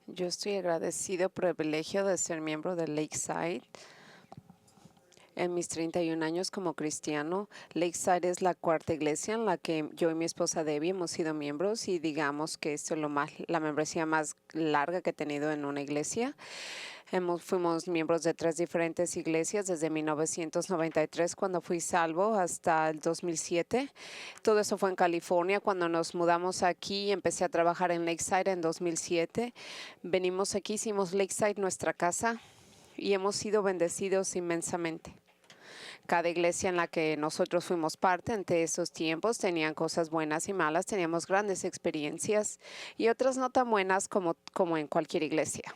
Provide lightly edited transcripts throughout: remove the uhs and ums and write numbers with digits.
Yo estoy agradecido por el privilegio de ser miembro de Lakeside. En mis 31 años como cristiano, Lakeside es la cuarta iglesia en la que yo y mi esposa Debbie hemos sido miembros, y digamos que esto es la membresía más larga que he tenido en una iglesia. Fuimos miembros de 3 diferentes iglesias desde 1993, cuando fui salvo, hasta el 2007. Todo eso fue en California. Cuando nos mudamos aquí, empecé a trabajar en Lakeside en 2007. Venimos aquí, hicimos Lakeside nuestra casa y hemos sido bendecidos inmensamente. Cada iglesia en la que nosotros fuimos parte entre esos tiempos tenían cosas buenas y malas, teníamos grandes experiencias y otras no tan buenas como en cualquier iglesia.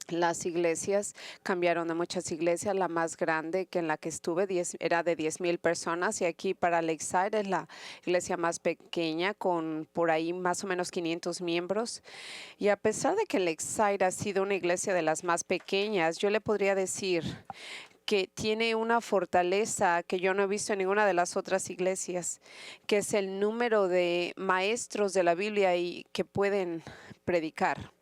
Las iglesias cambiaron de muchas iglesias. La más grande que en la que estuve era de 10,000 personas, y aquí para Lakeside es la iglesia más pequeña con por ahí más o menos 500 miembros. Y a pesar de que Lakeside ha sido una iglesia de las más pequeñas, yo le podría decir que tiene una fortaleza que yo no he visto en ninguna de las otras iglesias, que es el número de maestros de la Biblia y que pueden predicar.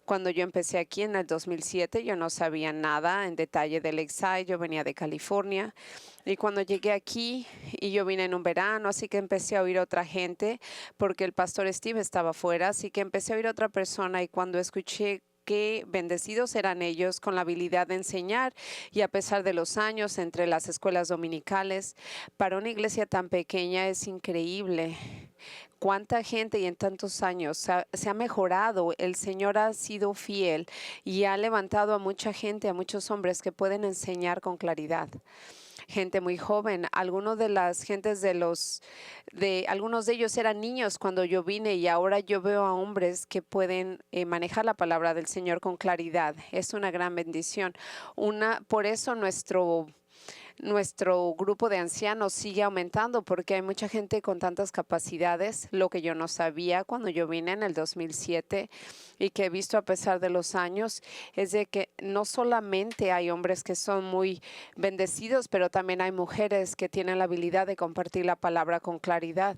Cuando yo empecé aquí en el 2007, yo no sabía nada en detalle del Lakeside. Yo venía de California, y cuando llegué aquí, y yo vine en un verano, así que empecé a oír otra gente porque el pastor Steve estaba afuera, así que empecé a oír otra persona, y cuando escuché qué bendecidos eran ellos con la habilidad de enseñar, y a pesar de los años entre las escuelas dominicales, para una iglesia tan pequeña es increíble cuánta gente y en tantos años se ha mejorado. El Señor ha sido fiel y ha levantado a mucha gente, a muchos hombres que pueden enseñar con claridad. Gente muy joven, algunos de las gentes algunos de ellos eran niños cuando yo vine, y ahora yo veo a hombres que pueden manejar la palabra del Señor con claridad. Es una gran bendición. Por eso nuestro grupo de ancianos sigue aumentando, porque hay mucha gente con tantas capacidades. Lo que yo no sabía cuando yo vine en el 2007 y que he visto a pesar de los años es de que no solamente hay hombres que son muy bendecidos, pero también hay mujeres que tienen la habilidad de compartir la palabra con claridad.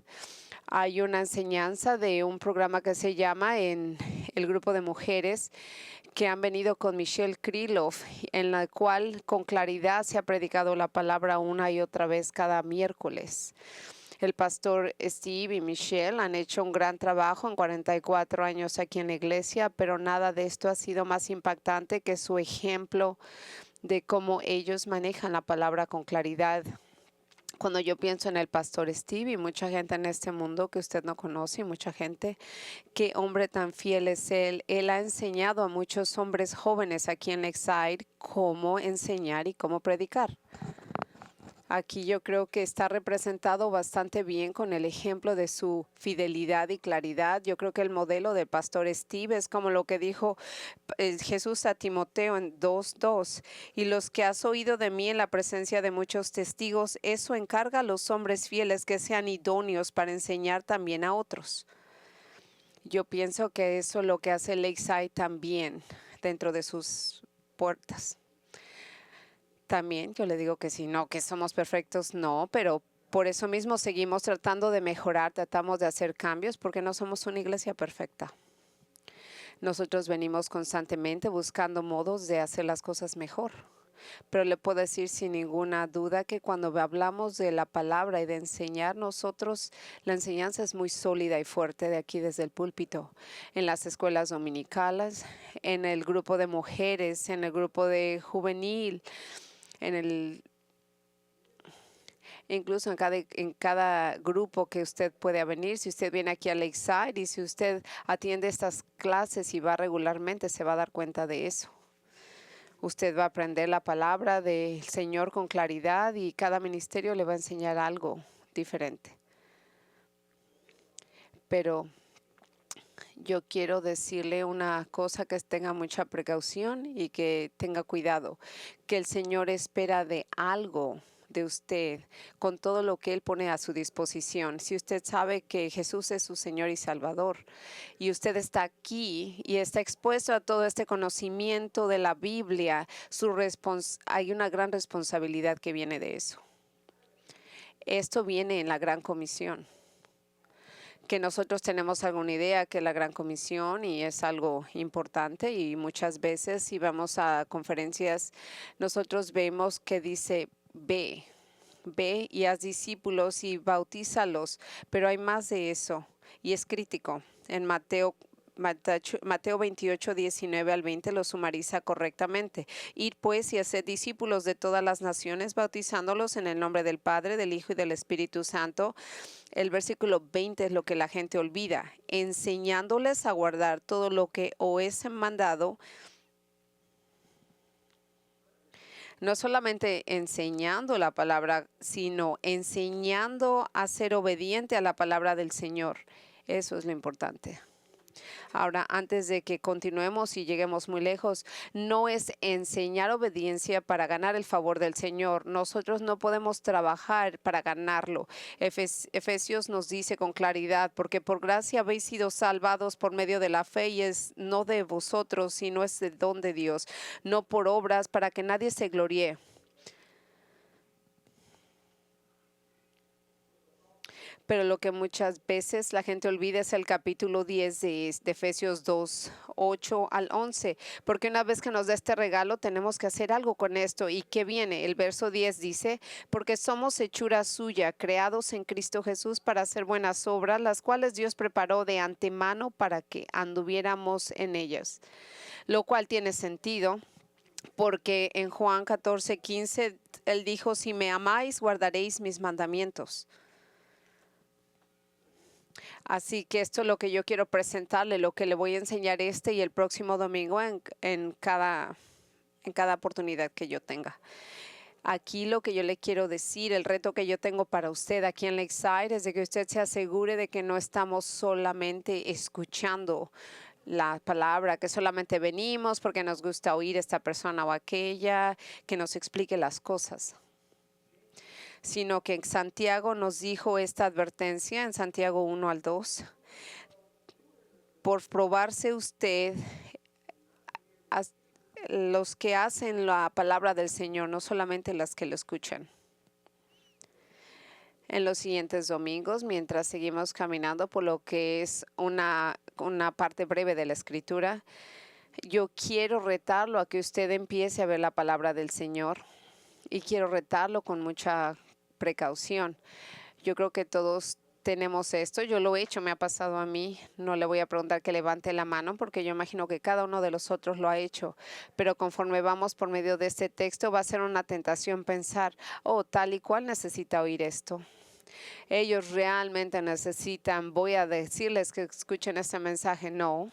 Hay una enseñanza de un programa que se llama en el grupo de mujeres que han venido con Michelle Krylov, en la cual con claridad se ha predicado la palabra una y otra vez cada miércoles. El pastor Steve y Michelle han hecho un gran trabajo en 44 años aquí en la iglesia, pero nada de esto ha sido más impactante que su ejemplo de cómo ellos manejan la palabra con claridad. Cuando yo pienso en el pastor Steve y mucha gente en este mundo que usted no conoce, y mucha gente, qué hombre tan fiel es él. Él ha enseñado a muchos hombres jóvenes aquí en Lakeside cómo enseñar y cómo predicar. Aquí yo creo que está representado bastante bien con el ejemplo de su fidelidad y claridad. Yo creo que el modelo del pastor Steve es como lo que dijo Jesús a Timoteo en 2:2. Y los que has oído de mí en la presencia de muchos testigos, eso encarga a los hombres fieles que sean idóneos para enseñar también a otros. Yo pienso que eso es lo que hace Lakeside también dentro de sus puertas. También yo le digo que si no, que somos perfectos, no, pero por eso mismo seguimos tratando de mejorar, tratamos de hacer cambios, porque no somos una iglesia perfecta. Nosotros venimos constantemente buscando modos de hacer las cosas mejor. Pero le puedo decir sin ninguna duda que cuando hablamos de la palabra y de enseñar, nosotros, la enseñanza es muy sólida y fuerte de aquí desde el púlpito, en las escuelas dominicales, en el grupo de mujeres, en el grupo de juvenil, incluso en cada grupo que usted pueda venir. Si usted viene aquí a Lakeside y si usted atiende estas clases y va regularmente, se va a dar cuenta de eso. Usted va a aprender la palabra del Señor con claridad, y cada ministerio le va a enseñar algo diferente. Pero yo quiero decirle una cosa, que tenga mucha precaución y que tenga cuidado, que el Señor espera de algo de usted con todo lo que Él pone a su disposición. Si usted sabe que Jesús es su Señor y Salvador, y usted está aquí y está expuesto a todo este conocimiento de la Biblia, hay una gran responsabilidad que viene de eso. Esto viene en la Gran Comisión. Que nosotros tenemos alguna idea que la Gran Comisión y es algo importante, y muchas veces si vamos a conferencias nosotros vemos que dice ve y haz discípulos y bautízalos, pero hay más de eso y es crítico. En Mateo 28, 19 al 20 lo sumariza correctamente. Ir pues y hacer discípulos de todas las naciones, bautizándolos en el nombre del Padre, del Hijo y del Espíritu Santo. El versículo 20 es lo que la gente olvida, enseñándoles a guardar todo lo que os he mandado. No solamente enseñando la palabra, sino enseñando a ser obediente a la palabra del Señor. Eso es lo importante. Ahora, antes de que continuemos y lleguemos muy lejos, no es enseñar obediencia para ganar el favor del Señor. Nosotros no podemos trabajar para ganarlo. Efesios nos dice con claridad, porque por gracia habéis sido salvados por medio de la fe, y es no de vosotros, sino es el don de Dios, no por obras, para que nadie se gloríe. Pero lo que muchas veces la gente olvida es el capítulo 10 de Efesios 2, 8 al 11, porque una vez que nos da este regalo tenemos que hacer algo con esto. ¿Y qué viene? El verso 10 dice, porque somos hechura suya, creados en Cristo Jesús para hacer buenas obras, las cuales Dios preparó de antemano para que anduviéramos en ellas. Lo cual tiene sentido, porque en Juan 14, 15, Él dijo, si me amáis, guardaréis mis mandamientos. Así que esto es lo que yo quiero presentarle, lo que le voy a enseñar y el próximo domingo en cada oportunidad que yo tenga. Aquí lo que yo le quiero decir, el reto que yo tengo para usted aquí en Lakeside es de que usted se asegure de que no estamos solamente escuchando la palabra, que solamente venimos porque nos gusta oír esta persona o aquella, que nos explique las cosas, sino que en Santiago nos dijo esta advertencia, en Santiago 1 al 2, por probarse usted los que hacen la palabra del Señor, no solamente las que lo escuchan. En los siguientes domingos, mientras seguimos caminando por lo que es una parte breve de la Escritura, yo quiero retarlo a que usted empiece a ver la palabra del Señor, y quiero retarlo con mucha precaución. Yo creo que todos tenemos esto. Yo lo he hecho, me ha pasado a mí. No le voy a preguntar que levante la mano porque yo imagino que cada uno de los otros lo ha hecho. Pero conforme vamos por medio de este texto va a ser una tentación pensar, oh, tal y cual necesita oír esto. Ellos realmente necesitan, voy a decirles que escuchen este mensaje. No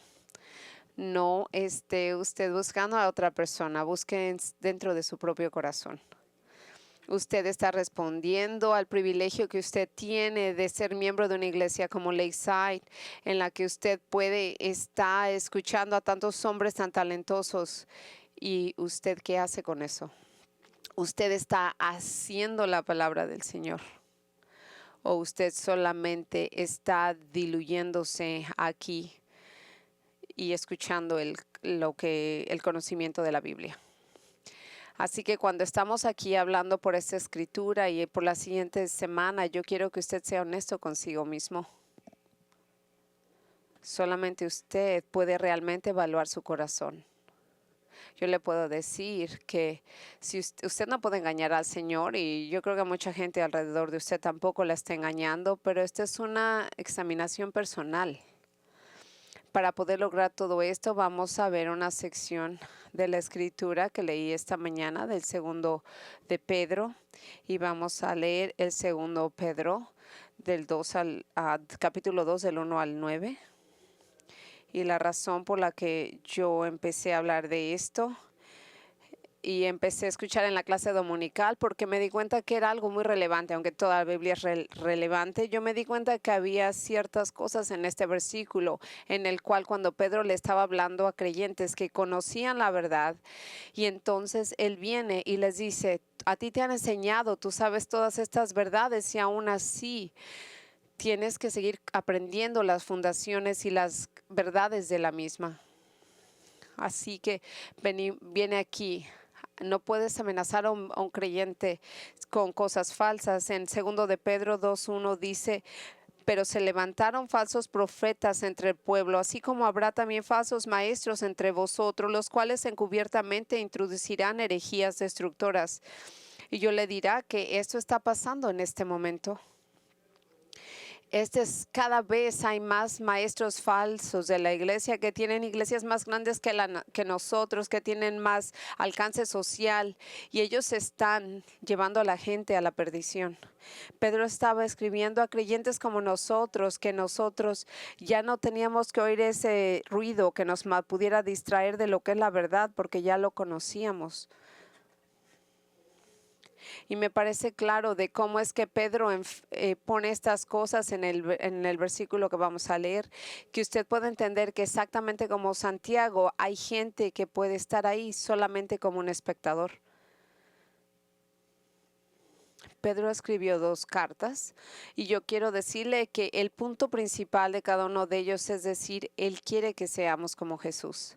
esté usted buscando a otra persona, busque dentro de su propio corazón. Usted está respondiendo al privilegio que usted tiene de ser miembro de una iglesia como Lakeside, en la que usted puede estar escuchando a tantos hombres tan talentosos. ¿Y usted qué hace con eso? ¿Usted está haciendo la palabra del Señor? ¿O usted solamente está diluyéndose aquí y escuchando el conocimiento de la Biblia? Así que cuando estamos aquí hablando por esta escritura y por la siguiente semana, yo quiero que usted sea honesto consigo mismo. Solamente usted puede realmente evaluar su corazón. Yo le puedo decir que si usted no puede engañar al Señor, y yo creo que mucha gente alrededor de usted tampoco la está engañando, pero esta es una examinación personal. Para poder lograr todo esto, vamos a ver una sección de la escritura que leí esta mañana del segundo de Pedro, y vamos a leer el segundo Pedro del capítulo 2 del 1 al 9. Y la razón por la que yo empecé a hablar de esto y empecé a escuchar en la clase dominical, porque me di cuenta que era algo muy relevante, aunque toda la Biblia es relevante. Yo me di cuenta que había ciertas cosas en este versículo en el cual cuando Pedro le estaba hablando a creyentes que conocían la verdad, y entonces él viene y les dice, a ti te han enseñado, tú sabes todas estas verdades, y aún así tienes que seguir aprendiendo las fundaciones y las verdades de la misma. Así que viene aquí No puedes amenazar a un creyente con cosas falsas. En 2 de Pedro 2:1 dice, pero se levantaron falsos profetas entre el pueblo, así como habrá también falsos maestros entre vosotros, los cuales encubiertamente introducirán herejías destructoras. Y yo le dirá que esto está pasando en este momento. Cada vez hay más maestros falsos de la iglesia que tienen iglesias más grandes que nosotros, que tienen más alcance social, y ellos están llevando a la gente a la perdición. Pedro estaba escribiendo a creyentes como nosotros, que nosotros ya no teníamos que oír ese ruido que nos pudiera distraer de lo que es la verdad, porque ya lo conocíamos. Y me parece claro de cómo es que Pedro pone estas cosas en el versículo que vamos a leer, que usted puede entender que exactamente como Santiago, hay gente que puede estar ahí solamente como un espectador. Pedro escribió 2 cartas y yo quiero decirle que el punto principal de cada uno de ellos es decir, él quiere que seamos como Jesús.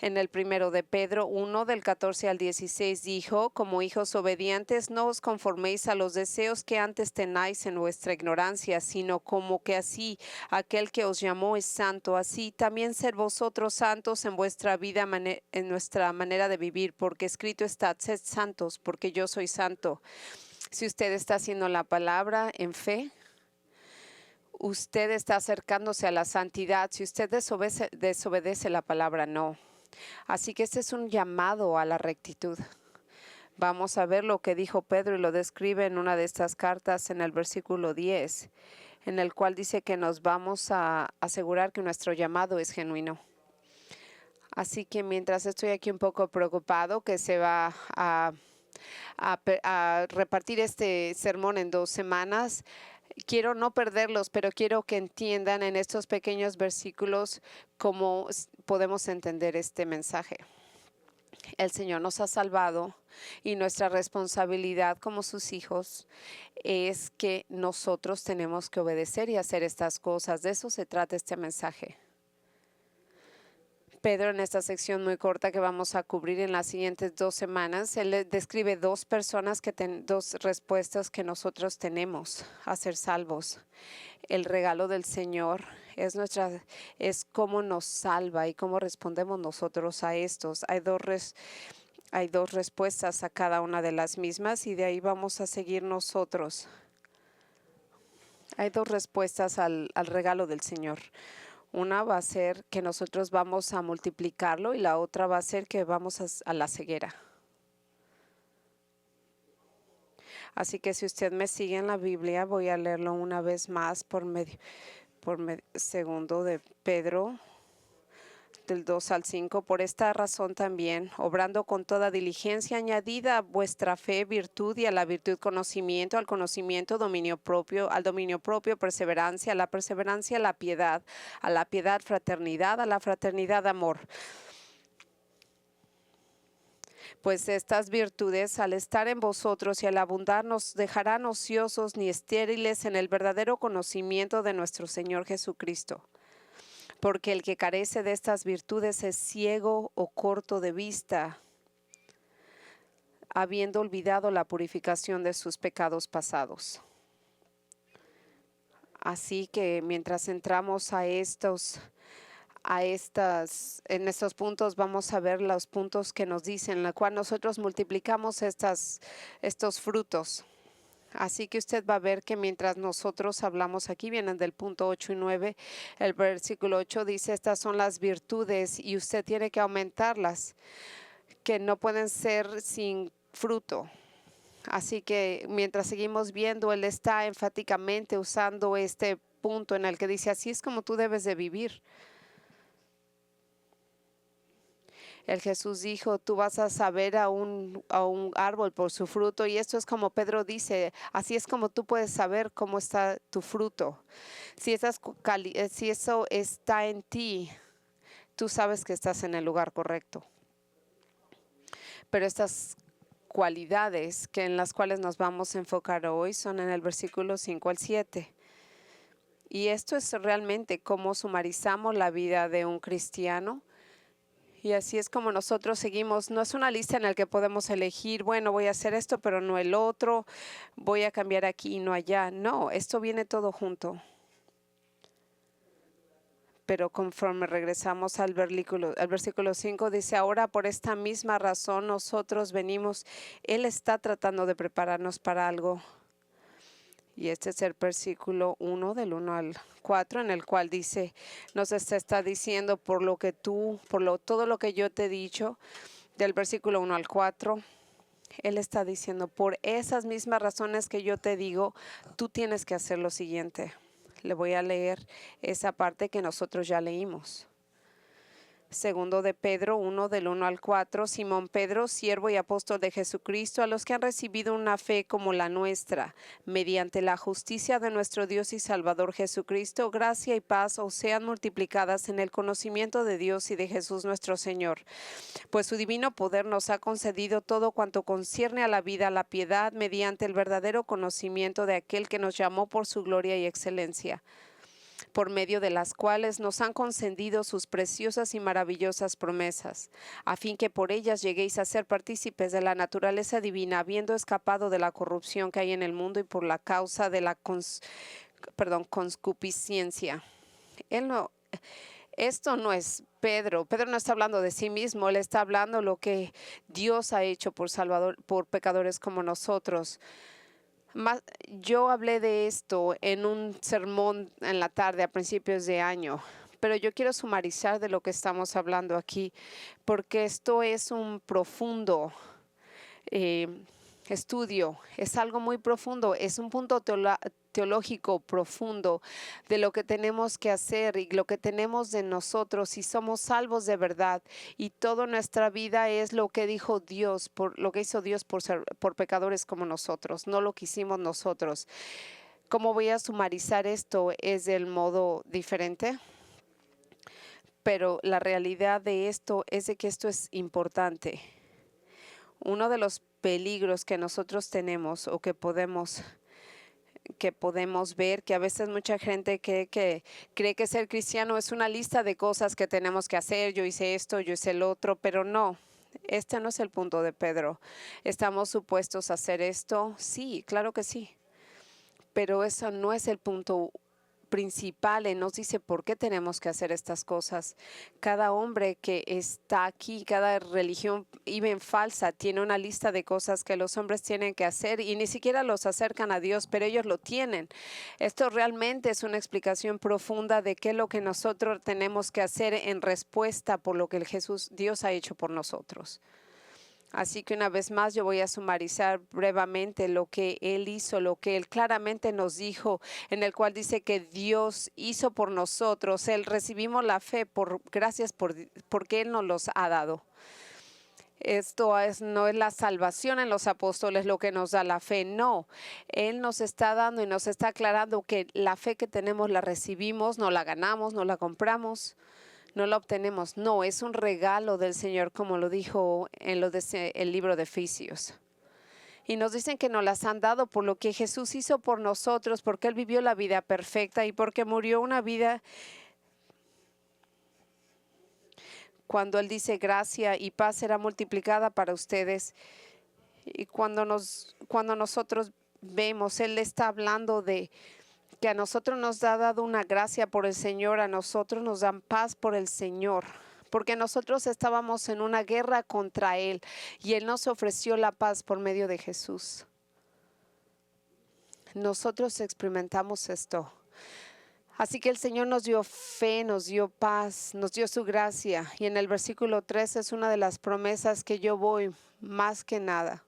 En el 1 de Pedro 1, del 14 al 16 dijo, como hijos obedientes, no os conforméis a los deseos que antes tenáis en vuestra ignorancia, sino como que así aquel que os llamó es santo, así también ser vosotros santos en vuestra vida, en nuestra manera de vivir, porque escrito está, sed santos, porque yo soy santo. Si usted está haciendo la palabra en fe, usted está acercándose a la santidad. Si usted desobedece la palabra, no. Así que este es un llamado a la rectitud. Vamos a ver lo que dijo Pedro y lo describe en una de estas cartas en el versículo 10, en el cual dice que nos vamos a asegurar que nuestro llamado es genuino. Así que mientras estoy aquí un poco preocupado que se va a repartir este sermón en 2 semanas, quiero no perderlos, pero quiero que entiendan en estos pequeños versículos cómo podemos entender este mensaje. El Señor nos ha salvado y nuestra responsabilidad como sus hijos es que nosotros tenemos que obedecer y hacer estas cosas. De eso se trata este mensaje. Pedro, en esta sección muy corta que vamos a cubrir en las siguientes 2 semanas, él describe 2 personas, 2 respuestas que nosotros tenemos a ser salvos. El regalo del Señor es cómo nos salva y cómo respondemos nosotros a estos. Hay dos respuestas a cada una de las mismas y de ahí vamos a seguir nosotros. Hay 2 respuestas al regalo del Señor. Una va a ser que nosotros vamos a multiplicarlo y la otra va a ser que vamos a la ceguera. Así que si usted me sigue en la Biblia, voy a leerlo una vez más por 2 de Pedro, del 2 al 5. Por esta razón también, obrando con toda diligencia, añadida a vuestra fe virtud, y a la virtud conocimiento, al conocimiento dominio propio, al dominio propio perseverancia, a la perseverancia la piedad, a la piedad fraternidad, a la fraternidad amor. Pues estas virtudes, al estar en vosotros y al abundar, nos dejarán ociosos ni estériles en el verdadero conocimiento de nuestro Señor Jesucristo. Porque el que carece de estas virtudes es ciego o corto de vista, habiendo olvidado la purificación de sus pecados pasados. Así que mientras entramos en estos puntos, vamos a ver los puntos que nos dicen, en la cual nosotros multiplicamos estos frutos. Así que usted va a ver que mientras nosotros hablamos aquí, vienen del punto 8 y 9, el versículo 8 dice, estas son las virtudes y usted tiene que aumentarlas, que no pueden ser sin fruto. Así que mientras seguimos viendo, él está enfáticamente usando este punto en el que dice, así es como tú debes de vivir. El Jesús dijo, tú vas a saber a un árbol por su fruto, y esto es como Pedro dice, así es como tú puedes saber cómo está tu fruto. Si eso está en ti, tú sabes que estás en el lugar correcto. Pero estas cualidades en las cuales nos vamos a enfocar hoy son en el versículo 5 al 7. Y esto es realmente cómo sumarizamos la vida de un cristiano. Y así es como nosotros seguimos. No es una lista en la que podemos elegir, bueno, voy a hacer esto, pero no el otro. Voy a cambiar aquí y no allá. No, esto viene todo junto. Pero conforme regresamos al versículo 5, dice, ahora por esta misma razón nosotros venimos. Él está tratando de prepararnos para algo. Y este es el versículo 1 del 1 al 4, en el cual dice, nos está diciendo todo lo que yo te he dicho, del versículo 1 al 4, Él está diciendo, por esas mismas razones que yo te digo, tú tienes que hacer lo siguiente. Le voy a leer esa parte que nosotros ya leímos. Segundo de Pedro 1 del 1 al 4, Simón Pedro, siervo y apóstol de Jesucristo, a los que han recibido una fe como la nuestra, mediante la justicia de nuestro Dios y Salvador Jesucristo, gracia y paz os sean multiplicadas en el conocimiento de Dios y de Jesús nuestro Señor. Pues su divino poder nos ha concedido todo cuanto concierne a la vida, a la piedad, mediante el verdadero conocimiento de aquel que nos llamó por su gloria y excelencia, por medio de las cuales nos han concedido sus preciosas y maravillosas promesas, a fin que por ellas lleguéis a ser partícipes de la naturaleza divina, habiendo escapado de la corrupción que hay en el mundo y por la causa de la concupiscencia. Esto no es Pedro. Pedro no está hablando de sí mismo, él está hablando lo que Dios ha hecho por pecadores como nosotros. Yo hablé de esto en un sermón en la tarde a principios de año, pero yo quiero sumarizar de lo que estamos hablando aquí, porque esto es un profundo estudio, es algo muy profundo, es un punto teológico profundo de lo que tenemos que hacer y lo que tenemos de nosotros si somos salvos de verdad, y toda nuestra vida es lo que dijo Dios, lo que hizo Dios por pecadores como nosotros, no lo que hicimos nosotros. ¿Cómo voy a sumarizar esto? Es del modo diferente, pero la realidad de esto es de que esto es importante. Uno de los peligros que nosotros tenemos o que podemos ver, que a veces mucha gente cree que ser cristiano es una lista de cosas que tenemos que hacer. Yo hice esto, yo hice el otro, pero no. Este no es el punto de Pedro. ¿Estamos supuestos a hacer esto? Sí, claro que sí. Pero eso no es el punto principal. Él nos dice por qué tenemos que hacer estas cosas. Cada hombre que está aquí, cada religión even falsa, tiene una lista de cosas que los hombres tienen que hacer y ni siquiera los acercan a Dios, pero ellos lo tienen. Esto realmente es una explicación profunda de qué es lo que nosotros tenemos que hacer en respuesta por lo que Dios ha hecho por nosotros. Así que una vez más yo voy a sumarizar brevemente lo que Él hizo, lo que Él claramente nos dijo, en el cual dice que Dios hizo por nosotros. Recibimos la fe gracias porque Él nos los ha dado. Esto no es la salvación en los apóstoles lo que nos da la fe, no. Él nos está dando y nos está aclarando que la fe que tenemos la recibimos, no la ganamos, no la compramos, no la obtenemos. No, es un regalo del Señor, como lo dijo en el libro de Efesios. Y nos dicen que nos las han dado por lo que Jesús hizo por nosotros, porque Él vivió la vida perfecta y porque murió una vida. Cuando Él dice gracia y paz será multiplicada para ustedes. Y cuando nosotros vemos, Él está hablando de que a nosotros nos ha dado una gracia por el Señor, a nosotros nos dan paz por el Señor, porque nosotros estábamos en una guerra contra Él y Él nos ofreció la paz por medio de Jesús. Nosotros experimentamos esto. Así que el Señor nos dio fe, nos dio paz, nos dio su gracia. Y en el versículo 3 es una de las promesas que yo voy más que nada.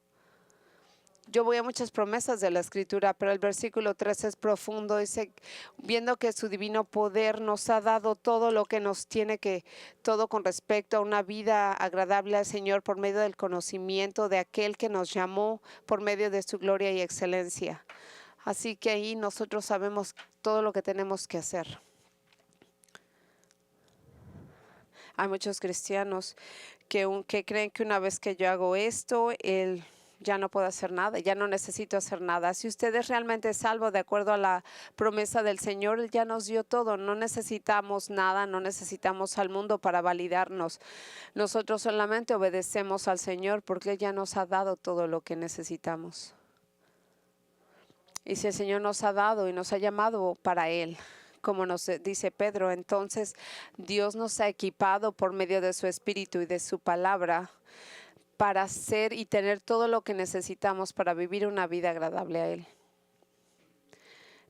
Yo voy a muchas promesas de la Escritura, pero el versículo 3 es profundo. Dice, viendo que su divino poder nos ha dado todo lo que nos tiene todo con respecto a una vida agradable al Señor por medio del conocimiento de aquel que nos llamó por medio de su gloria y excelencia. Así que ahí nosotros sabemos todo lo que tenemos que hacer. Hay muchos cristianos que creen que una vez que yo hago esto, ya no puedo hacer nada, ya no necesito hacer nada. Si usted es realmente salvo de acuerdo a la promesa del Señor, Él ya nos dio todo. No necesitamos nada, no necesitamos al mundo para validarnos. Nosotros solamente obedecemos al Señor porque Él ya nos ha dado todo lo que necesitamos. Y si el Señor nos ha dado y nos ha llamado para Él, como nos dice Pedro, entonces Dios nos ha equipado por medio de su Espíritu y de su palabra para hacer y tener todo lo que necesitamos para vivir una vida agradable a Él.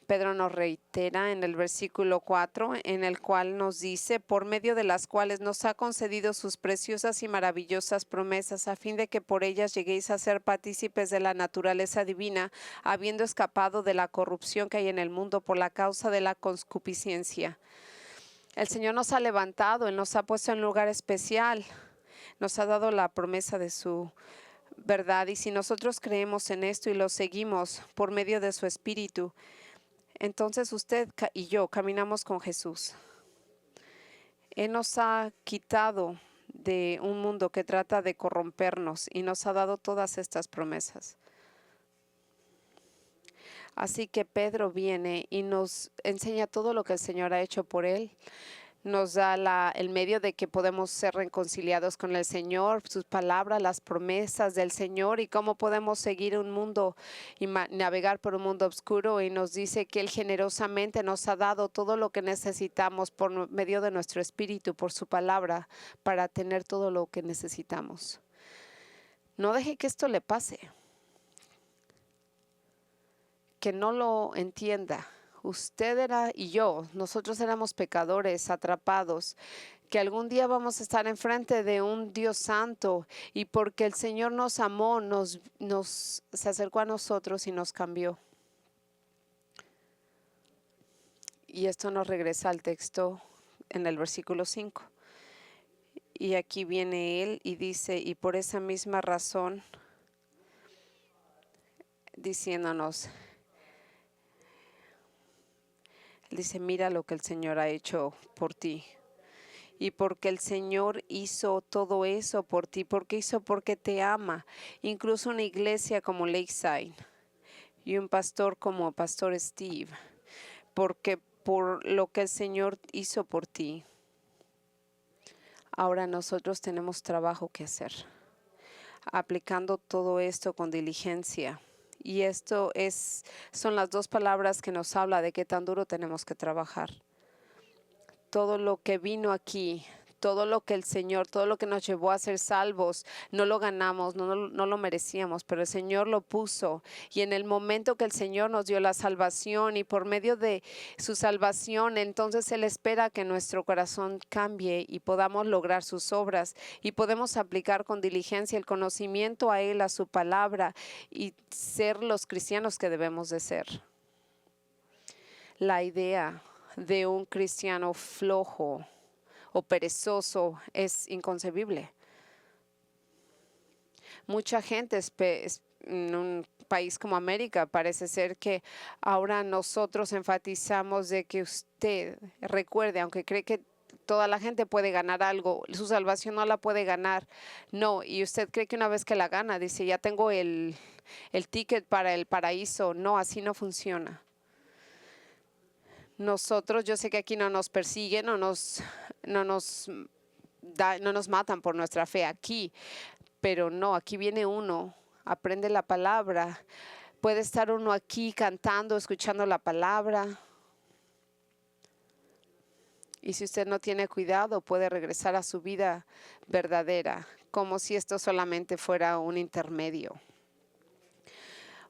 Pedro nos reitera en el versículo 4, en el cual nos dice, por medio de las cuales nos ha concedido sus preciosas y maravillosas promesas, a fin de que por ellas lleguéis a ser partícipes de la naturaleza divina, habiendo escapado de la corrupción que hay en el mundo por la causa de la concupiscencia. El Señor nos ha levantado, Él nos ha puesto en un lugar especial, nos ha dado la promesa de su verdad, y si nosotros creemos en esto y lo seguimos por medio de su Espíritu, entonces usted y yo caminamos con Jesús. Él nos ha quitado de un mundo que trata de corrompernos y nos ha dado todas estas promesas. Así que Pedro viene y nos enseña todo lo que el Señor ha hecho por él. Nos da el medio de que podemos ser reconciliados con el Señor, sus palabras, las promesas del Señor y cómo podemos seguir un mundo y navegar por un mundo oscuro. Y nos dice que Él generosamente nos ha dado todo lo que necesitamos por medio de nuestro espíritu, por su palabra, para tener todo lo que necesitamos. No deje que esto le pase, que no lo entienda. Usted y yo, nosotros éramos pecadores, atrapados, que algún día vamos a estar enfrente de un Dios santo y porque el Señor nos amó, se acercó a nosotros y nos cambió. Y esto nos regresa al texto en el versículo 5. Y aquí viene Él y dice, y por esa misma razón, diciéndonos, Él dice, mira lo que el Señor ha hecho por ti. Y porque el Señor hizo todo eso por ti, porque te ama. Incluso una iglesia como Lakeside y un pastor como Pastor Steve, porque por lo que el Señor hizo por ti. Ahora nosotros tenemos trabajo que hacer, aplicando todo esto con diligencia. Y son las dos palabras que nos habla de qué tan duro tenemos que trabajar. Todo lo que vino aquí, todo lo que el Señor, todo lo que nos llevó a ser salvos, no lo ganamos, no lo merecíamos, pero el Señor lo puso. Y en el momento que el Señor nos dio la salvación y por medio de su salvación, entonces Él espera que nuestro corazón cambie y podamos lograr sus obras y podemos aplicar con diligencia el conocimiento a Él, a su palabra y ser los cristianos que debemos de ser. La idea de un cristiano flojo o perezoso es inconcebible. Mucha gente en un país como América parece ser que ahora nosotros enfatizamos de que usted recuerde, aunque cree que toda la gente puede ganar algo, su salvación no la puede ganar. No, y usted cree que una vez que la gana, dice, ya tengo el ticket para el paraíso. No, así no funciona. Nosotros, yo sé que aquí no nos persiguen, no nos matan por nuestra fe aquí, pero no, aquí viene uno, aprende la palabra, puede estar uno aquí cantando, escuchando la palabra. Y si usted no tiene cuidado, puede regresar a su vida verdadera, como si esto solamente fuera un intermedio.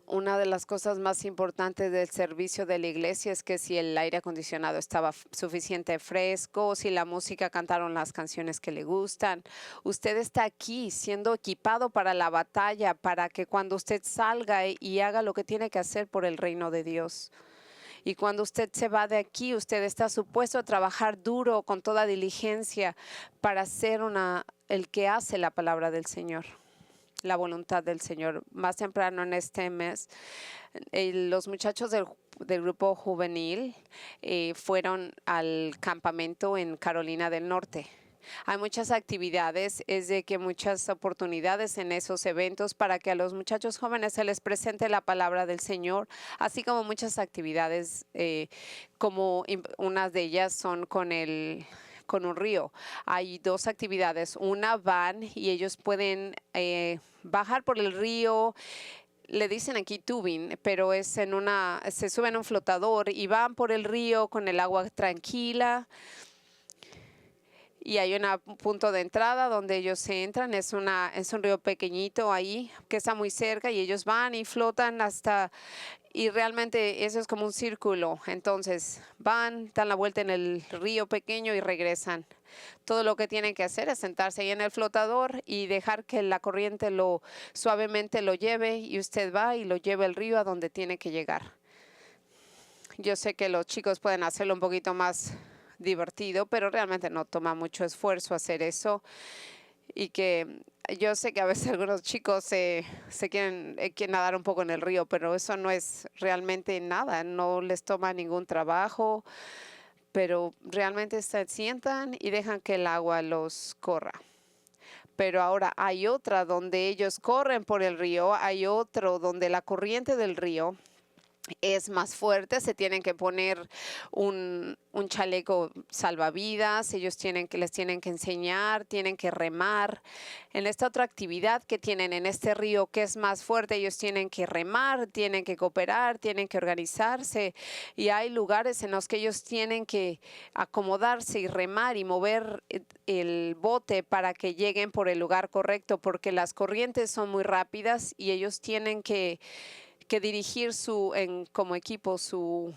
Una de las cosas más importantes del servicio de la iglesia es que si el aire acondicionado estaba suficiente fresco, si la música cantaron las canciones que le gustan. Usted está aquí siendo equipado para la batalla, para que cuando usted salga y haga lo que tiene que hacer por el reino de Dios. Y cuando usted se va de aquí, usted está supuesto a trabajar duro con toda diligencia para ser el que hace la palabra del Señor, la voluntad del Señor. Más temprano en este mes, los muchachos del grupo juvenil fueron al campamento en Carolina del Norte. Hay muchas actividades, es de que muchas oportunidades en esos eventos para que a los muchachos jóvenes se les presente la palabra del Señor, así como muchas actividades, unas de ellas son con un río. Hay dos actividades. Una van y ellos pueden bajar por el río. Le dicen aquí tubing, pero se suben a un flotador y van por el río con el agua tranquila. Y hay un punto de entrada donde ellos se entran, es un río pequeñito ahí que está muy cerca y ellos van y flotan y realmente eso es como un círculo. Entonces van, dan la vuelta en el río pequeño y regresan. Todo lo que tienen que hacer es sentarse ahí en el flotador y dejar que la corriente suavemente lo lleve y usted va y lo lleva el río a donde tiene que llegar. Yo sé que los chicos pueden hacerlo un poquito más divertido, pero realmente no toma mucho esfuerzo hacer eso. Y que yo sé que a veces algunos chicos se quieren nadar un poco en el río, pero eso no es realmente nada, no les toma ningún trabajo, pero realmente se sientan y dejan que el agua los corra. Pero ahora hay otra donde ellos corren por el río, hay otro donde la corriente del río es más fuerte, se tienen que poner un chaleco salvavidas, les tienen que enseñar, tienen que remar. En esta otra actividad que tienen en este río que es más fuerte, ellos tienen que remar, tienen que cooperar, tienen que organizarse y hay lugares en los que ellos tienen que acomodarse y remar y mover el bote para que lleguen por el lugar correcto, porque las corrientes son muy rápidas y ellos tienen que dirigir como equipo su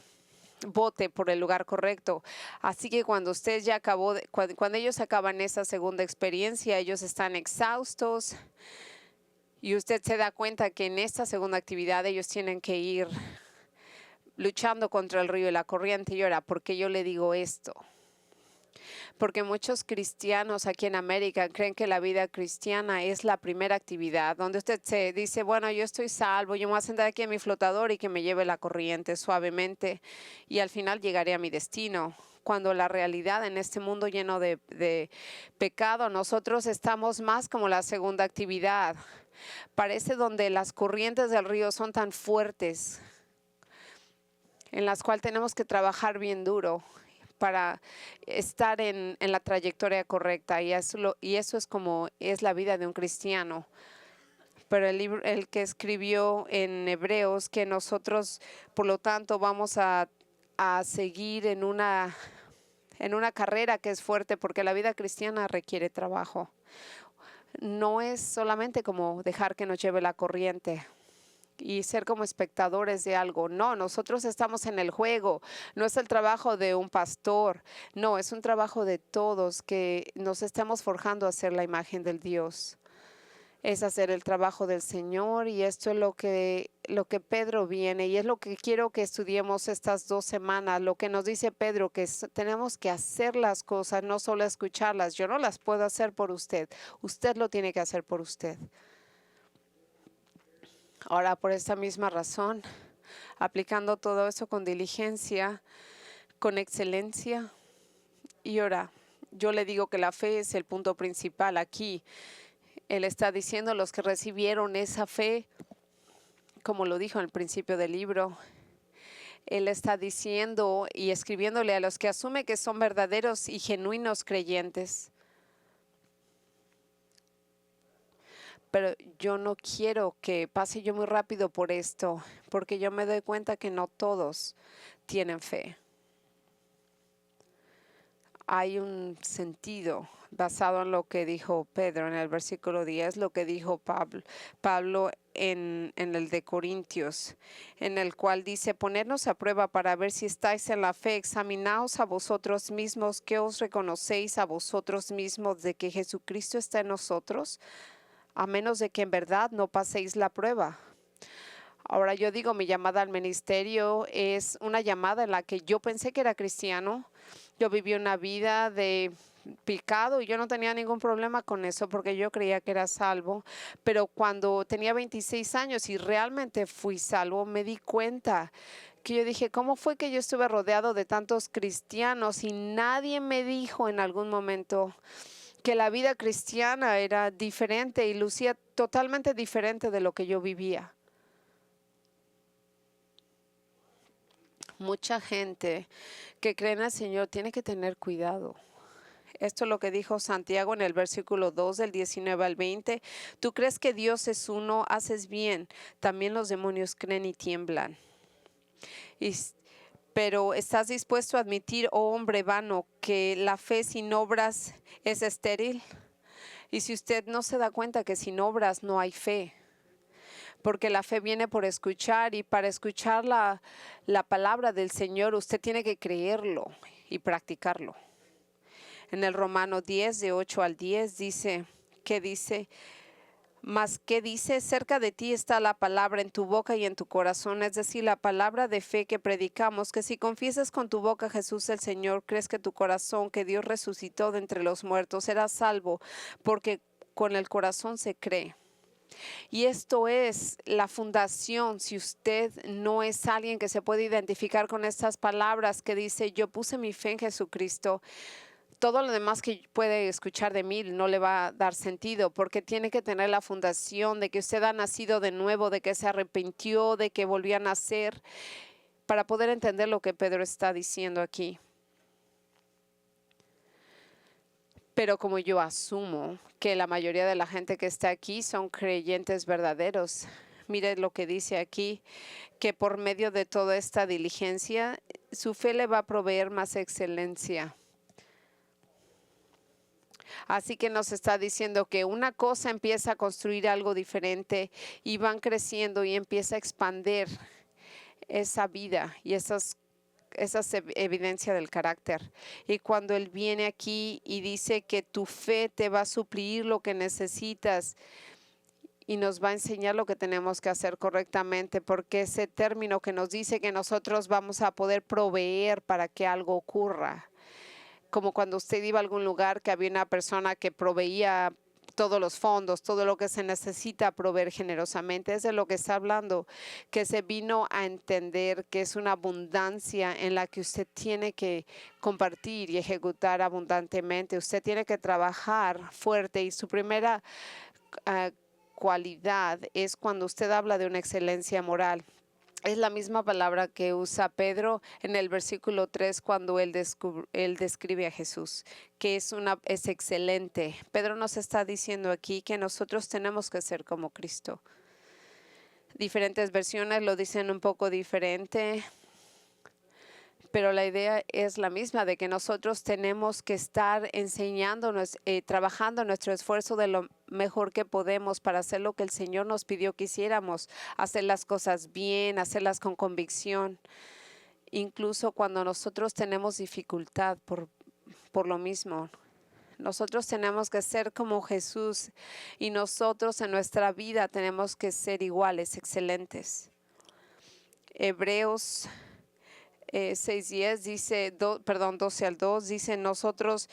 bote por el lugar correcto. Así que cuando usted ya cuando ellos acaban esa segunda experiencia, ellos están exhaustos y usted se da cuenta que en esta segunda actividad ellos tienen que ir luchando contra el río y la corriente. Y ahora, ¿por qué yo le digo esto? Porque muchos cristianos aquí en América creen que la vida cristiana es la primera actividad, donde usted se dice, bueno, yo estoy salvo, yo me voy a sentar aquí en mi flotador y que me lleve la corriente suavemente y al final llegaré a mi destino. Cuando la realidad en este mundo lleno de pecado, nosotros estamos más como la segunda actividad. Parece donde las corrientes del río son tan fuertes, en las cuales tenemos que trabajar bien duro para estar en la trayectoria correcta y eso es como es la vida de un cristiano. Pero el que escribió en Hebreos que nosotros, por lo tanto, vamos a seguir en una carrera que es fuerte porque la vida cristiana requiere trabajo. No es solamente como dejar que nos lleve la corriente y ser como espectadores de algo. No, nosotros estamos en el juego. No es el trabajo de un pastor. No, es un trabajo de todos que nos estamos forjando a ser la imagen del Dios. Es hacer el trabajo del Señor y esto es lo que Pedro viene y es lo que quiero que estudiemos estas 2 semanas. Lo que nos dice Pedro, que tenemos que hacer las cosas, no solo escucharlas. Yo no las puedo hacer por usted. Usted lo tiene que hacer por usted. Ahora, por esta misma razón, aplicando todo eso con diligencia, con excelencia, y ahora yo le digo que la fe es el punto principal aquí. Él está diciendo los que recibieron esa fe, como lo dijo en el principio del libro, él está diciendo y escribiéndole a los que asume que son verdaderos y genuinos creyentes. Pero yo no quiero que pase yo muy rápido por esto, porque yo me doy cuenta que no todos tienen fe. Hay un sentido basado en lo que dijo Pedro en el versículo 10, lo que dijo Pablo en el de Corintios, en el cual dice, ponernos a prueba para ver si estáis en la fe, examinaos a vosotros mismos, que os reconocéis a vosotros mismos de que Jesucristo está en nosotros, a menos de que en verdad no paséis la prueba. Ahora yo digo, mi llamada al ministerio es una llamada en la que yo pensé que era cristiano. Yo viví una vida de pecado y yo no tenía ningún problema con eso porque yo creía que era salvo. Pero cuando tenía 26 años y realmente fui salvo, me di cuenta que yo dije, ¿cómo fue que yo estuve rodeado de tantos cristianos y nadie me dijo en algún momento, que la vida cristiana era diferente y lucía totalmente diferente de lo que yo vivía. Mucha gente que cree en el Señor tiene que tener cuidado. Esto es lo que dijo Santiago en el versículo 2 del 19 al 20. Tú crees que Dios es uno, haces bien. También los demonios creen y tiemblan. Pero ¿estás dispuesto a admitir, oh hombre vano, que la fe sin obras es estéril? Y si usted no se da cuenta que sin obras no hay fe, porque la fe viene por escuchar y para escuchar la palabra del Señor usted tiene que creerlo y practicarlo. En el Romano 10, de 8 al 10 dice, mas ¿qué dice? Cerca de ti está la palabra en tu boca y en tu corazón, es decir, la palabra de fe que predicamos, que si confiesas con tu boca Jesús el Señor, crees que tu corazón, que Dios resucitó de entre los muertos, serás salvo, porque con el corazón se cree. Y esto es la fundación. Si usted no es alguien que se puede identificar con estas palabras que dice, yo puse mi fe en Jesucristo, todo lo demás que puede escuchar de mí no le va a dar sentido, porque tiene que tener la fundación de que usted ha nacido de nuevo, de que se arrepintió, de que volvió a nacer, para poder entender lo que Pedro está diciendo aquí. Pero como yo asumo que la mayoría de la gente que está aquí son creyentes verdaderos, mire lo que dice aquí, que por medio de toda esta diligencia, su fe le va a proveer más excelencia. Así que nos está diciendo que una cosa empieza a construir algo diferente y van creciendo y empieza a expandir esa vida y esa evidencia del carácter. Y cuando Él viene aquí y dice que tu fe te va a suplir lo que necesitas y nos va a enseñar lo que tenemos que hacer correctamente, porque ese término que nos dice que nosotros vamos a poder proveer para que algo ocurra. Como cuando usted iba a algún lugar que había una persona que proveía todos los fondos, todo lo que se necesita proveer generosamente. Es de lo que está hablando, que se vino a entender que es una abundancia en la que usted tiene que compartir y ejecutar abundantemente. Usted tiene que trabajar fuerte y su primera cualidad es cuando usted habla de una excelencia moral. Es la misma palabra que usa Pedro en el versículo 3 cuando él describe a Jesús, que es excelente. Pedro nos está diciendo aquí que nosotros tenemos que ser como Cristo. Diferentes versiones lo dicen un poco diferente, pero la idea es la misma, de que nosotros tenemos que estar enseñándonos, trabajando nuestro esfuerzo de lo mejor que podemos para hacer lo que el Señor nos pidió que hiciéramos, hacer las cosas bien, hacerlas con convicción, incluso cuando nosotros tenemos dificultad por lo mismo. Nosotros tenemos que ser como Jesús y nosotros en nuestra vida tenemos que ser iguales, excelentes. Hebreos 6:10 dice, 12 al 2 dice, nosotros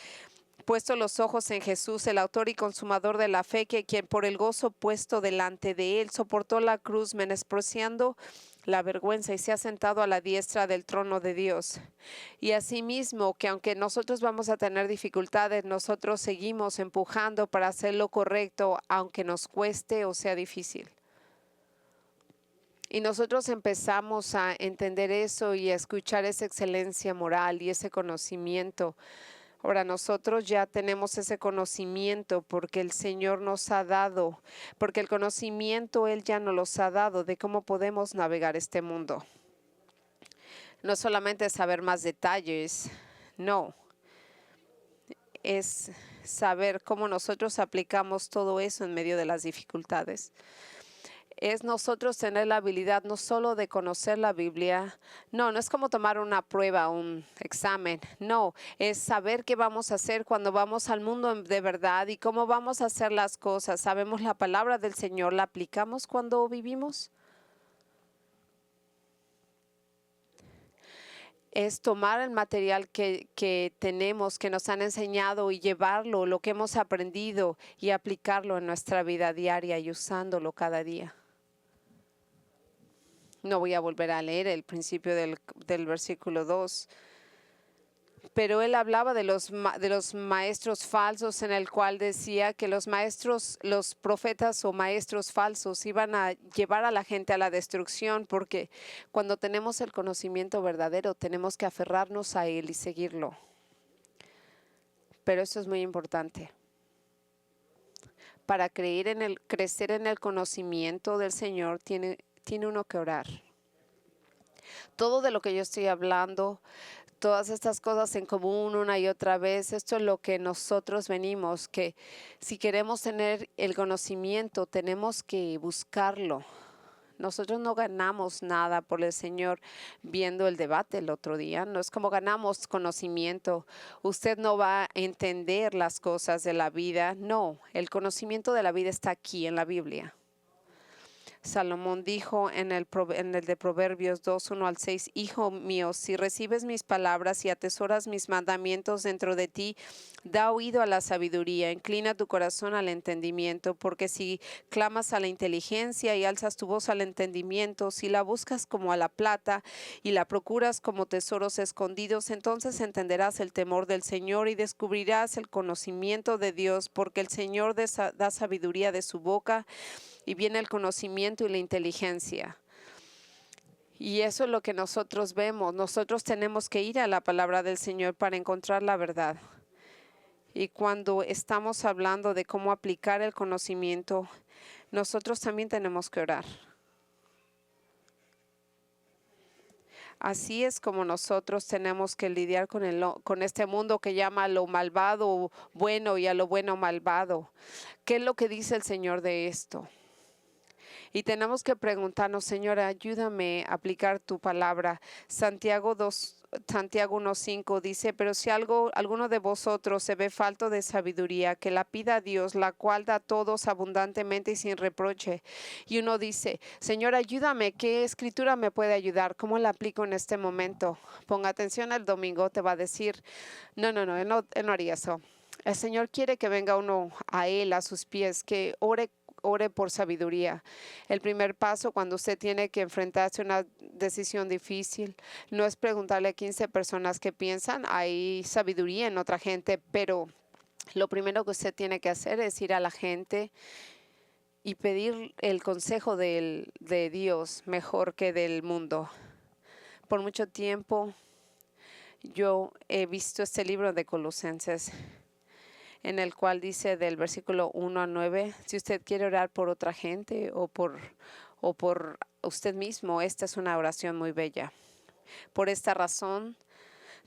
puesto los ojos en Jesús, el autor y consumador de la fe, que quien por el gozo puesto delante de él soportó la cruz, menospreciando la vergüenza, y se ha sentado a la diestra del trono de Dios. Y asimismo, que aunque nosotros vamos a tener dificultades, nosotros seguimos empujando para hacer lo correcto, aunque nos cueste o sea difícil. Y nosotros empezamos a entender eso y a escuchar esa excelencia moral y ese conocimiento. Ahora nosotros ya tenemos ese conocimiento porque el Señor nos ha dado, porque el conocimiento Él ya nos los ha dado de cómo podemos navegar este mundo. No solamente saber más detalles, no. Es saber cómo nosotros aplicamos todo eso en medio de las dificultades. Es nosotros tener la habilidad no solo de conocer la Biblia, no es como tomar una prueba, un examen, no, es saber qué vamos a hacer cuando vamos al mundo de verdad y cómo vamos a hacer las cosas. ¿Sabemos la palabra del Señor? ¿La aplicamos cuando vivimos? Es tomar el material que tenemos, que nos han enseñado y llevarlo, lo que hemos aprendido y aplicarlo en nuestra vida diaria y usándolo cada día. No voy a volver a leer el principio del versículo 2, Pero él hablaba de los maestros falsos, en el cual decía que los maestros, los profetas o maestros falsos iban a llevar a la gente a la destrucción, porque cuando tenemos el conocimiento verdadero tenemos que aferrarnos a él y seguirlo. Pero eso es muy importante. Para crecer en el conocimiento del Señor tiene uno que orar. Todo de lo que yo estoy hablando, todas estas cosas en común una y otra vez, esto es lo que nosotros venimos, que si queremos tener el conocimiento tenemos que buscarlo. Nosotros no ganamos nada por el Señor viendo el debate el otro día. No es como ganamos conocimiento. Usted no va a entender las cosas de la vida. No, el conocimiento de la vida está aquí en la Biblia. Salomón dijo en el de Proverbios 2, 1 al 6, Hijo mío, si recibes mis palabras y atesoras mis mandamientos dentro de ti, da oído a la sabiduría, inclina tu corazón al entendimiento, porque si clamas a la inteligencia y alzas tu voz al entendimiento, si la buscas como a la plata y la procuras como tesoros escondidos, entonces entenderás el temor del Señor y descubrirás el conocimiento de Dios, porque el Señor da sabiduría de su boca y viene el conocimiento y la inteligencia. Y eso es lo que nosotros vemos. Nosotros tenemos que ir a la palabra del Señor para encontrar la verdad. Y cuando estamos hablando de cómo aplicar el conocimiento, nosotros también tenemos que orar. Así es como nosotros tenemos que lidiar con este mundo que llama a lo malvado bueno y a lo bueno malvado. ¿Qué es lo que dice el Señor de esto? Y tenemos que preguntarnos, Señor, ayúdame a aplicar tu palabra. Santiago 1:5 dice, pero si alguno de vosotros se ve falto de sabiduría, que la pida a Dios, la cual da a todos abundantemente y sin reproche. Y uno dice, Señor, ayúdame, ¿qué escritura me puede ayudar? ¿Cómo la aplico en este momento? Ponga atención, el domingo te va a decir, no, él no haría eso. El Señor quiere que venga uno a Él, a sus pies, que ore por sabiduría. El primer paso cuando usted tiene que enfrentarse a una decisión difícil no es preguntarle a 15 personas qué piensan. Hay sabiduría en otra gente, pero lo primero que usted tiene que hacer es ir a la gente y pedir el consejo de Dios mejor que del mundo. Por mucho tiempo yo he visto este libro de Colosenses, en el cual dice del versículo 1 a 9, si usted quiere orar por otra gente o por usted mismo, esta es una oración muy bella. Por esta razón,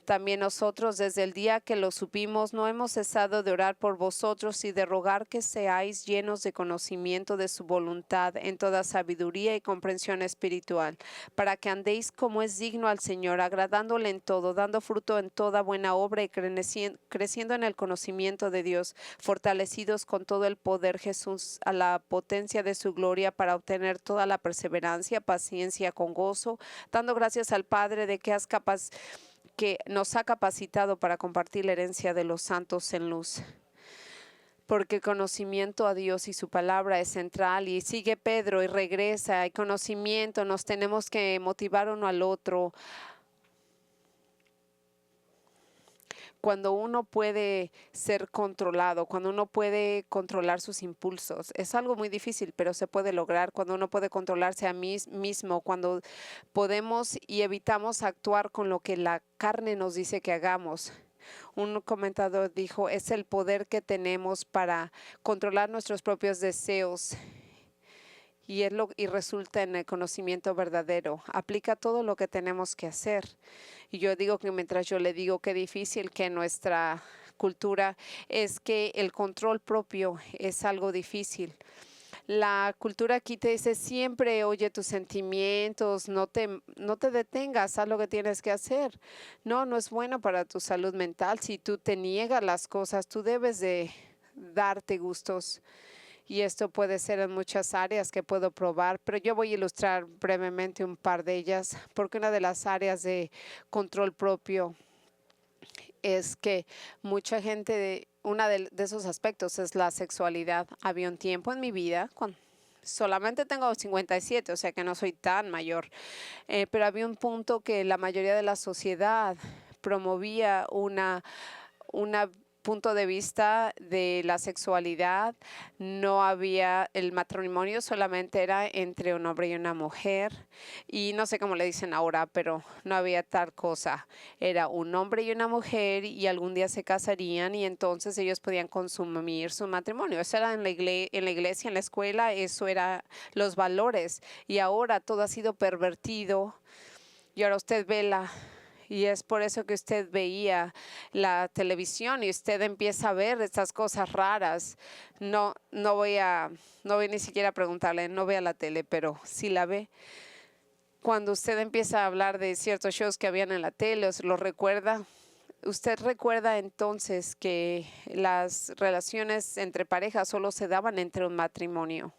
también nosotros desde el día que lo supimos no hemos cesado de orar por vosotros y de rogar que seáis llenos de conocimiento de su voluntad en toda sabiduría y comprensión espiritual, para que andéis como es digno al Señor, agradándole en todo, dando fruto en toda buena obra y creciendo en el conocimiento de Dios, fortalecidos con todo el poder Jesús a la potencia de su gloria para obtener toda la perseverancia, paciencia con gozo, dando gracias al Padre de que nos ha capacitado para compartir la herencia de los santos en luz. Porque el conocimiento a Dios y su palabra es central, y sigue Pedro y regresa. Hay conocimiento, nos tenemos que motivar uno al otro. Cuando uno puede ser controlado, cuando uno puede controlar sus impulsos, es algo muy difícil, pero se puede lograr. Cuando uno puede controlarse a mismo, cuando podemos y evitamos actuar con lo que la carne nos dice que hagamos. Un comentador dijo, es el poder que tenemos para controlar nuestros propios deseos. Y resulta en el conocimiento verdadero. Aplica todo lo que tenemos que hacer. Y yo digo que mientras yo le digo qué difícil que nuestra cultura es que el control propio es algo difícil. La cultura aquí te dice siempre oye tus sentimientos, no te detengas, haz lo que tienes que hacer. No es bueno para tu salud mental. Si tú te niegas las cosas, tú debes de darte gustos. Y esto puede ser en muchas áreas que puedo probar, pero yo voy a ilustrar brevemente un par de ellas, porque una de las áreas de control propio es que mucha gente, uno de esos aspectos es la sexualidad. Había un tiempo en mi vida cuando solamente tengo 57, o sea que no soy tan mayor, pero había un punto que la mayoría de la sociedad promovía una punto de vista de la sexualidad. No había, el matrimonio solamente era entre un hombre y una mujer, y no sé cómo le dicen ahora, pero no había tal cosa. Era un hombre y una mujer y algún día se casarían y entonces ellos podían consumir su matrimonio. Eso era en la iglesia, en la escuela, eso era los valores, y ahora todo ha sido pervertido. Y ahora usted ve y es por eso que usted veía la televisión y usted empieza a ver estas cosas raras. No voy ni siquiera a preguntarle, no vea la tele, pero sí la ve. Cuando usted empieza a hablar de ciertos shows que habían en la tele, ¿os lo recuerda? ¿Usted recuerda entonces que las relaciones entre parejas solo se daban entre un matrimonio?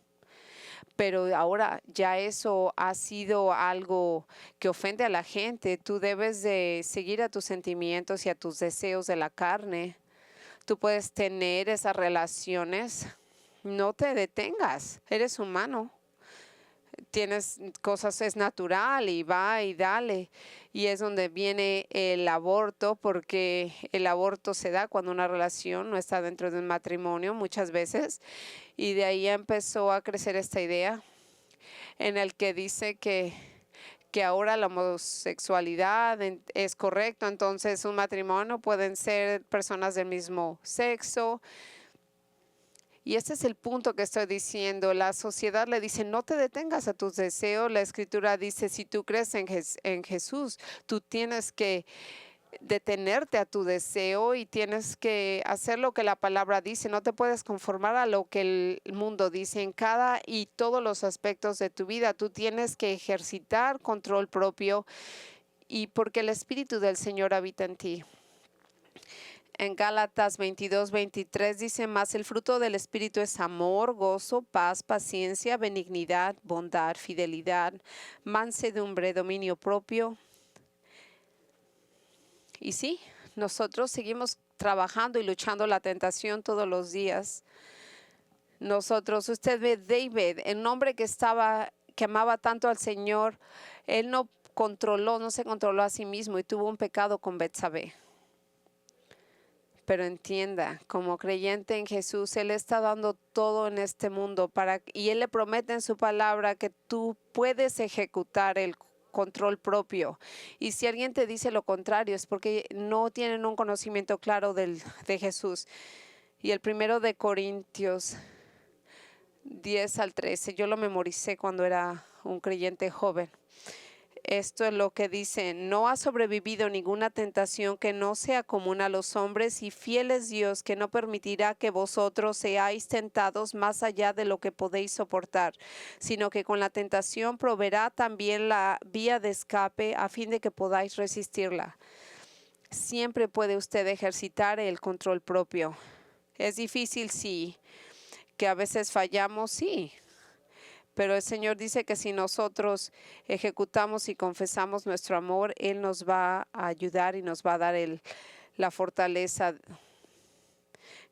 Pero ahora ya eso ha sido algo que ofende a la gente. Tú debes de seguir a tus sentimientos y a tus deseos de la carne. Tú puedes tener esas relaciones. No te detengas. Eres humano. Tienes cosas, es natural y va y dale. Y es donde viene el aborto, porque el aborto se da cuando una relación no está dentro de un matrimonio muchas veces. Y de ahí empezó a crecer esta idea en el que dice que ahora la homosexualidad es correcto, entonces un matrimonio pueden ser personas del mismo sexo. Y este es el punto que estoy diciendo. La sociedad le dice, no te detengas a tus deseos. La escritura dice, si tú crees en Jesús, tú tienes que detenerte a tu deseo y tienes que hacer lo que la palabra dice. No te puedes conformar a lo que el mundo dice en cada y todos los aspectos de tu vida. Tú tienes que ejercitar control propio, y porque el Espíritu del Señor habita en ti. En Gálatas 22:23 dice, mas el fruto del Espíritu es amor, gozo, paz, paciencia, benignidad, bondad, fidelidad, mansedumbre, dominio propio. Y sí, nosotros seguimos trabajando y luchando la tentación todos los días. Usted ve David, el hombre que amaba tanto al Señor, él no se controló a sí mismo y tuvo un pecado con Betsabé. Pero entienda, como creyente en Jesús, Él está dando todo en este mundo y Él le promete en su palabra que tú puedes ejecutar el control propio. Y si alguien te dice lo contrario, es porque no tienen un conocimiento claro de Jesús. Y el 1 de Corintios 10-13, yo lo memoricé cuando era un creyente joven. Esto es lo que dice: no ha sobrevivido ninguna tentación que no sea común a los hombres, y fiel es Dios, que no permitirá que vosotros seáis tentados más allá de lo que podéis soportar, sino que con la tentación proveerá también la vía de escape, a fin de que podáis resistirla. Siempre puede usted ejercitar el control propio. Es difícil, sí. Que a veces fallamos, sí. Pero el Señor dice que si nosotros ejecutamos y confesamos nuestro amor, Él nos va a ayudar y nos va a dar la fortaleza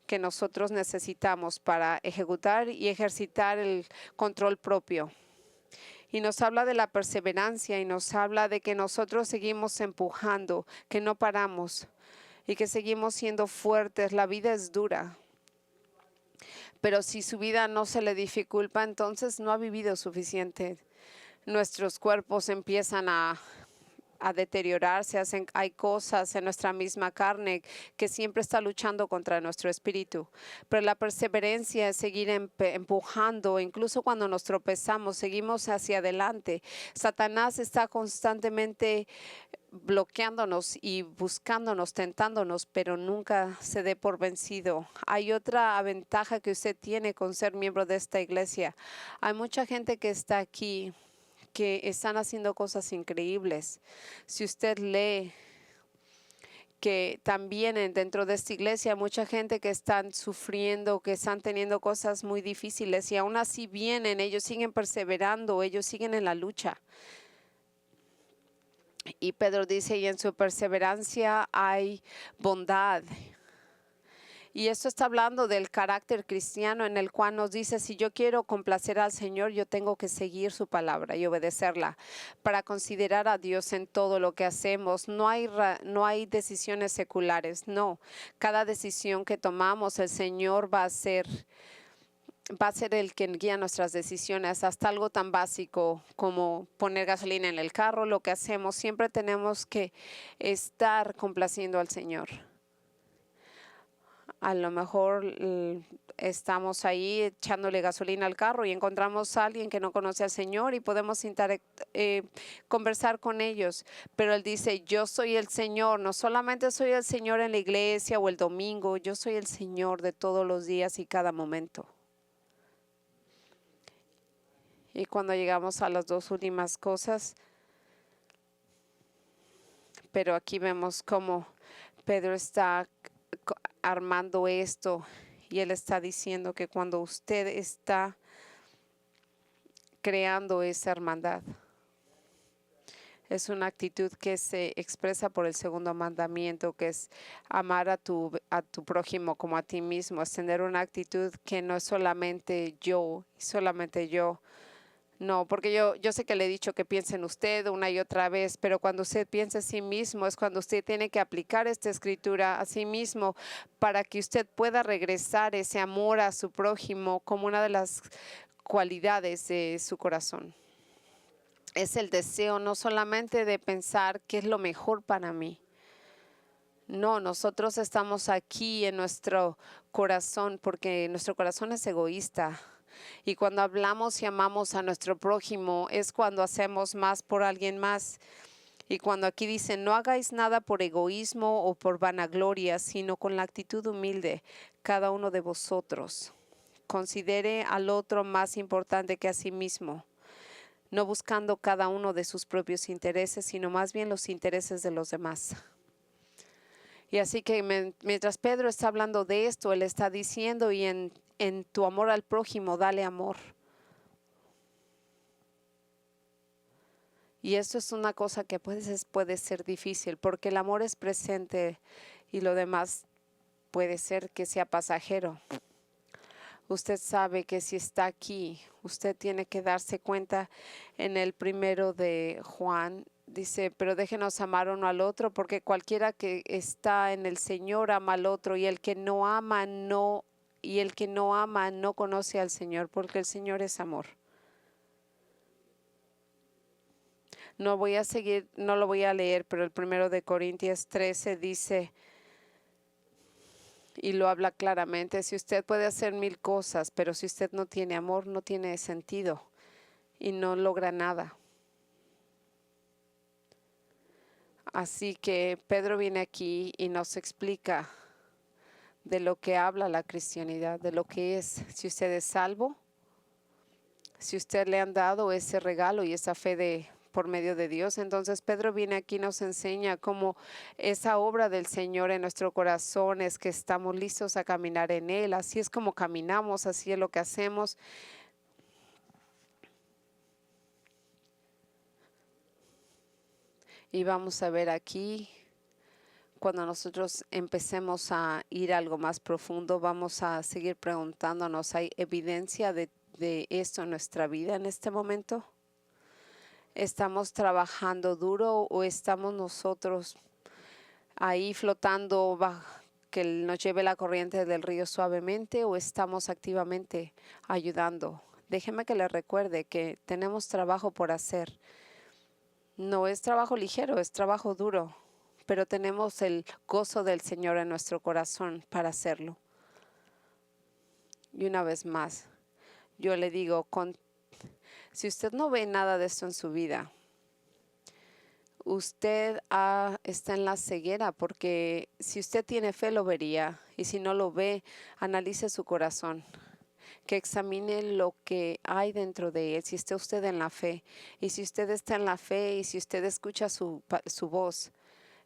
que nosotros necesitamos para ejecutar y ejercitar el control propio. Y nos habla de la perseverancia y nos habla de que nosotros seguimos empujando, que no paramos y que seguimos siendo fuertes. La vida es dura. Pero si su vida no se le dificulta, entonces no ha vivido suficiente. Nuestros cuerpos empiezan a deteriorarse, hay cosas en nuestra misma carne que siempre está luchando contra nuestro espíritu. Pero la perseverancia es seguir empujando, incluso cuando nos tropezamos, seguimos hacia adelante. Satanás está constantemente bloqueándonos y buscándonos, tentándonos, pero nunca se dé por vencido. Hay otra ventaja que usted tiene con ser miembro de esta iglesia. Hay mucha gente que está aquí que están haciendo cosas increíbles. Si usted lee que también dentro de esta iglesia hay mucha gente que están sufriendo, que están teniendo cosas muy difíciles, y aún así vienen, ellos siguen perseverando, ellos siguen en la lucha. Y Pedro dice, y en su perseverancia hay bondad. Y esto está hablando del carácter cristiano en el cual nos dice, si yo quiero complacer al Señor, yo tengo que seguir su palabra y obedecerla para considerar a Dios en todo lo que hacemos. No hay decisiones seculares, no. Cada decisión que tomamos, el Señor va a ser el que guía nuestras decisiones, hasta algo tan básico como poner gasolina en el carro. Lo que hacemos, siempre tenemos que estar complaciendo al Señor. A lo mejor estamos ahí echándole gasolina al carro y encontramos a alguien que no conoce al Señor y podemos conversar con ellos. Pero Él dice, yo soy el Señor, no solamente soy el Señor en la iglesia o el domingo, yo soy el Señor de todos los días y cada momento. Y cuando llegamos a las dos últimas cosas, pero aquí vemos cómo Pedro está armando esto y él está diciendo que cuando usted está creando esa hermandad, es una actitud que se expresa por el segundo mandamiento, que es amar a tu prójimo como a ti mismo, es tener una actitud que no es solamente yo. No, porque yo sé que le he dicho que piense en usted una y otra vez, pero cuando usted piensa en sí mismo es cuando usted tiene que aplicar esta escritura a sí mismo para que usted pueda regresar ese amor a su prójimo como una de las cualidades de su corazón. Es el deseo no solamente de pensar qué es lo mejor para mí. No, nosotros estamos aquí en nuestro corazón porque nuestro corazón es egoísta. Y cuando hablamos y amamos a nuestro prójimo es cuando hacemos más por alguien más. Y cuando aquí dice, no hagáis nada por egoísmo o por vanagloria, sino con la actitud humilde, cada uno de vosotros considere al otro más importante que a sí mismo, no buscando cada uno de sus propios intereses, sino más bien los intereses de los demás. Y así que mientras Pedro está hablando de esto, él está diciendo, y en tu amor al prójimo, dale amor. Y esto es una cosa que puede ser difícil, porque el amor es presente y lo demás puede ser que sea pasajero. Usted sabe que si está aquí, usted tiene que darse cuenta en el 1 de Juan. Dice, pero déjenos amar uno al otro, porque cualquiera que está en el Señor ama al otro, y el que no ama no conoce al Señor, porque el Señor es amor. No lo voy a leer, pero el 1 de Corintios 13 dice, y lo habla claramente, si usted puede hacer 1000 cosas, pero si usted no tiene amor, no tiene sentido y no logra nada. Así que Pedro viene aquí y nos explica de lo que habla la cristianidad, de lo que es. Si usted es salvo, si usted le han dado ese regalo y esa fe por medio de Dios, entonces Pedro viene aquí y nos enseña cómo esa obra del Señor en nuestro corazón es que estamos listos a caminar en Él. Así es como caminamos, así es lo que hacemos. Y vamos a ver aquí, cuando nosotros empecemos a ir a algo más profundo, vamos a seguir preguntándonos, ¿hay evidencia de esto en nuestra vida en este momento? ¿Estamos trabajando duro o estamos nosotros ahí flotando que nos lleve la corriente del río suavemente, o estamos activamente ayudando? Déjeme que le recuerde que tenemos trabajo por hacer. No es trabajo ligero, es trabajo duro, pero tenemos el gozo del Señor en nuestro corazón para hacerlo. Y una vez más, yo le digo, si usted no ve nada de esto en su vida, usted está en la ceguera, porque si usted tiene fe lo vería, y si no lo ve, analice su corazón, que examine lo que hay dentro de él, si está usted en la fe. Y si usted está en la fe y si usted escucha su voz,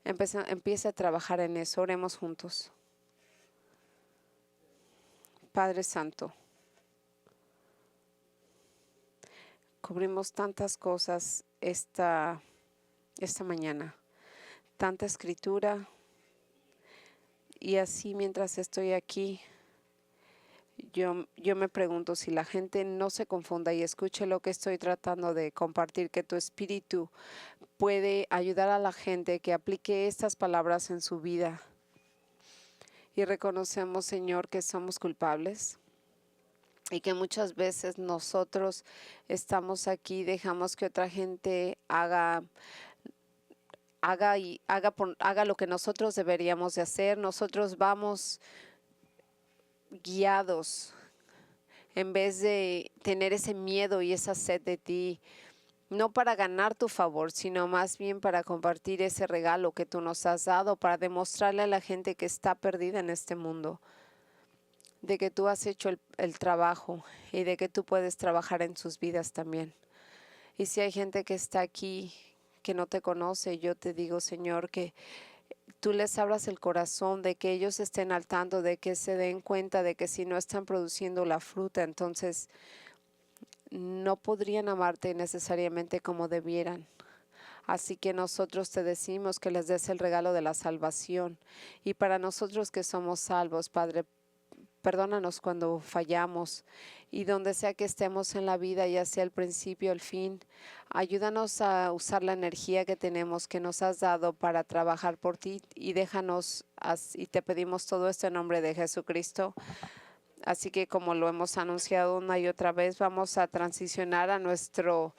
empiece a trabajar en eso. Oremos juntos. Padre Santo, cubrimos tantas cosas esta mañana, tanta escritura, Y así mientras estoy aquí, yo me pregunto si la gente no se confunda y escuche lo que estoy tratando de compartir, que tu espíritu puede ayudar a la gente que aplique estas palabras en su vida. Y reconocemos, Señor, que somos culpables y que muchas veces nosotros estamos aquí, dejamos que otra gente haga lo que nosotros deberíamos de hacer. Nosotros vamos guiados en vez de tener ese miedo y esa sed de ti, no para ganar tu favor, sino más bien para compartir ese regalo que tú nos has dado, para demostrarle a la gente que está perdida en este mundo, de que tú has hecho el trabajo y de que tú puedes trabajar en sus vidas también. Y si hay gente que está aquí que no te conoce, yo te digo, Señor, que tú les abras el corazón, de que ellos estén al tanto, de que se den cuenta de que si no están produciendo la fruta, entonces no podrían amarte necesariamente como debieran. Así que nosotros te decimos que les des el regalo de la salvación. Y para nosotros que somos salvos, Padre, perdónanos cuando fallamos y donde sea que estemos en la vida, ya sea el principio o el fin, ayúdanos a usar la energía que tenemos, que nos has dado para trabajar por ti y déjanos, y te pedimos todo esto en nombre de Jesucristo. Así que como lo hemos anunciado una y otra vez, vamos a transicionar a nuestro